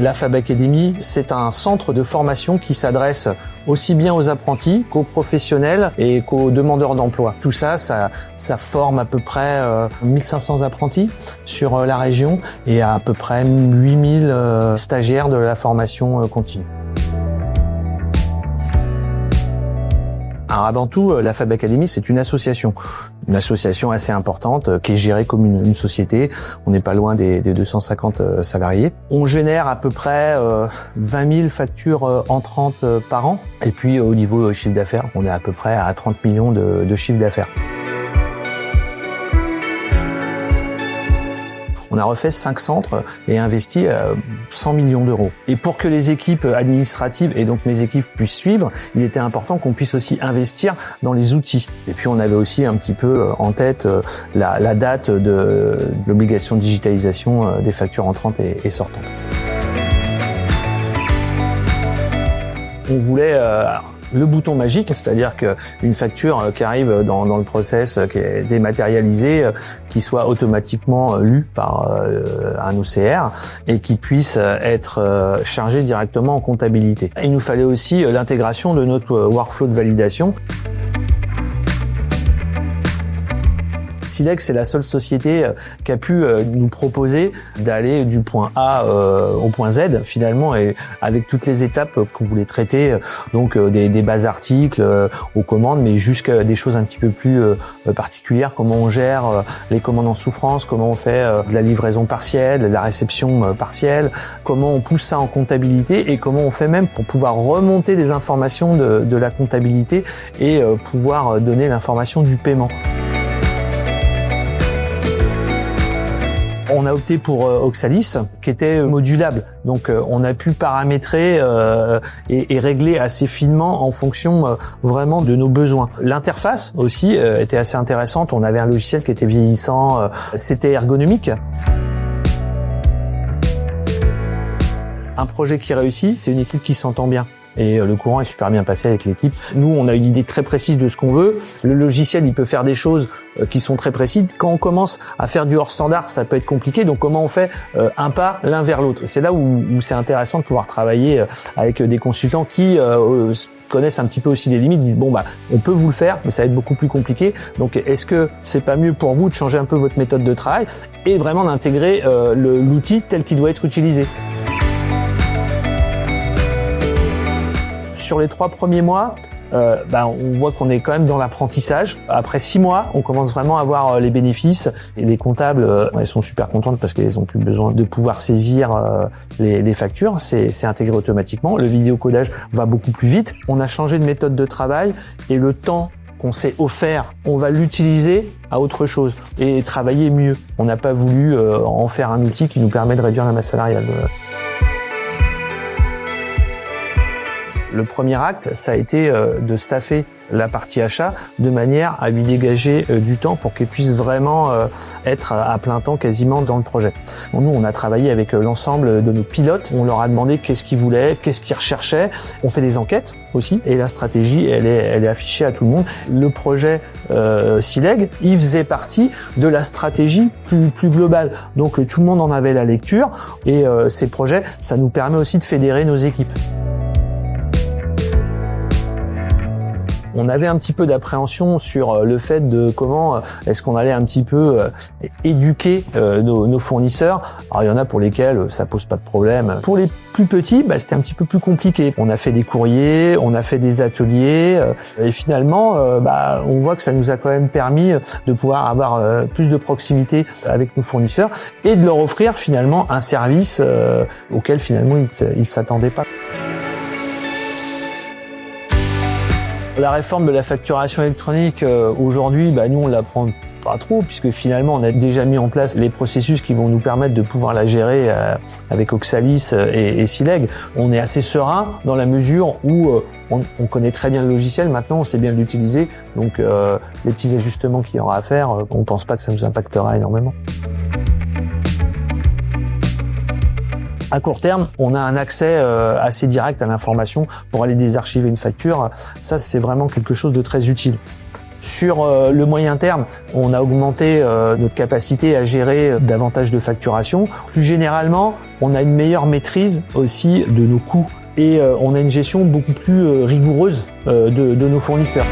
La Fab Academy, c'est un centre de formation qui s'adresse aussi bien aux apprentis qu'aux professionnels et qu'aux demandeurs d'emploi. Tout ça forme à peu près 1500 apprentis sur la région et à peu près 8000 stagiaires de la formation continue. Alors avant tout, la Fab Academy, c'est une association assez importante qui est gérée comme une société. On n'est pas loin des 250 salariés. On génère à peu près 20 000 factures entrantes par an. Et puis au niveau chiffre d'affaires, on est à peu près à 30 millions de chiffre d'affaires. On a refait 5 centres et investi 100 millions d'euros. Et pour que les équipes administratives et donc mes équipes puissent suivre, il était important qu'on puisse aussi investir dans les outils. Et puis on avait aussi un petit peu en tête la date de l'obligation de digitalisation des factures entrantes et sortantes. On voulait le bouton magique, c'est-à-dire qu'une facture qui arrive dans le process, qui est dématérialisée, qui soit automatiquement lue par un OCR et qui puisse être chargée directement en comptabilité. Il nous fallait aussi l'intégration de notre workflow de validation. Silex, c'est la seule société qui a pu nous proposer d'aller du point A au point Z finalement, et avec toutes les étapes qu'on voulait traiter, donc des bas articles aux commandes, mais jusqu'à des choses un petit peu plus particulières, comment on gère les commandes en souffrance, comment on fait de la livraison partielle, de la réception partielle, comment on pousse ça en comptabilité et comment on fait même pour pouvoir remonter des informations de la comptabilité et pouvoir donner l'information du paiement. On a opté pour Oxalis, qui était modulable. Donc on a pu paramétrer et régler assez finement en fonction vraiment de nos besoins. L'interface aussi était assez intéressante. On avait un logiciel qui était vieillissant, c'était ergonomique. Un projet qui réussit, c'est une équipe qui s'entend bien. Et le courant est super bien passé avec l'équipe. Nous, on a une idée très précise de ce qu'on veut. Le logiciel, il peut faire des choses qui sont très précises. Quand on commence à faire du hors standard, ça peut être compliqué. Donc, comment on fait un pas l'un vers l'autre? C'est là où c'est intéressant de pouvoir travailler avec des consultants qui connaissent un petit peu aussi les limites, disent bon on peut vous le faire, mais ça va être beaucoup plus compliqué. Donc, est-ce que c'est pas mieux pour vous de changer un peu votre méthode de travail et vraiment d'intégrer l'outil tel qu'il doit être utilisé? Sur les 3 premiers mois, on voit qu'on est quand même dans l'apprentissage. Après 6 mois, on commence vraiment à voir les bénéfices. Et les comptables, elles sont super contentes parce qu'elles n'ont plus besoin de pouvoir saisir les factures. C'est intégré automatiquement. Le vidéocodage va beaucoup plus vite. On a changé de méthode de travail et le temps qu'on s'est offert, on va l'utiliser à autre chose et travailler mieux. On n'a pas voulu en faire un outil qui nous permet de réduire la masse salariale. Le premier acte, ça a été de staffer la partie achat de manière à lui dégager du temps pour qu'elle puisse vraiment être à plein temps quasiment dans le projet. Bon, nous, on a travaillé avec l'ensemble de nos pilotes. On leur a demandé qu'est-ce qu'ils voulaient, qu'est-ce qu'ils recherchaient. On fait des enquêtes aussi et la stratégie, elle est affichée à tout le monde. Le projet Sileg, il faisait partie de la stratégie plus globale. Donc tout le monde en avait la lecture et ces projets, ça nous permet aussi de fédérer nos équipes. On avait un petit peu d'appréhension sur le fait de comment est-ce qu'on allait un petit peu éduquer nos fournisseurs. Alors il y en a pour lesquels ça pose pas de problème. Pour les plus petits, c'était un petit peu plus compliqué. On a fait des courriers, on a fait des ateliers et finalement on voit que ça nous a quand même permis de pouvoir avoir plus de proximité avec nos fournisseurs et de leur offrir finalement un service auquel finalement ils s'attendaient pas. La réforme de la facturation électronique, aujourd'hui, nous on la prend pas trop, puisque finalement on a déjà mis en place les processus qui vont nous permettre de pouvoir la gérer avec Oxalis et Sileg. On est assez serein dans la mesure où on connaît très bien le logiciel, maintenant on sait bien l'utiliser, donc les petits ajustements qu'il y aura à faire, on pense pas que ça nous impactera énormément. À court terme, on a un accès assez direct à l'information pour aller désarchiver une facture. Ça, c'est vraiment quelque chose de très utile. Sur le moyen terme, on a augmenté notre capacité à gérer davantage de facturation. Plus généralement, on a une meilleure maîtrise aussi de nos coûts et on a une gestion beaucoup plus rigoureuse de nos fournisseurs.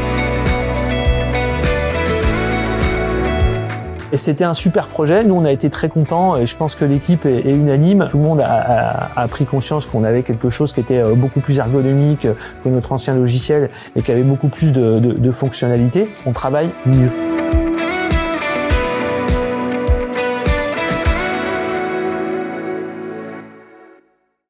Et c'était un super projet. Nous, on a été très contents et je pense que l'équipe est unanime. Tout le monde a pris conscience qu'on avait quelque chose qui était beaucoup plus ergonomique que notre ancien logiciel et qui avait beaucoup plus de fonctionnalités. On travaille mieux.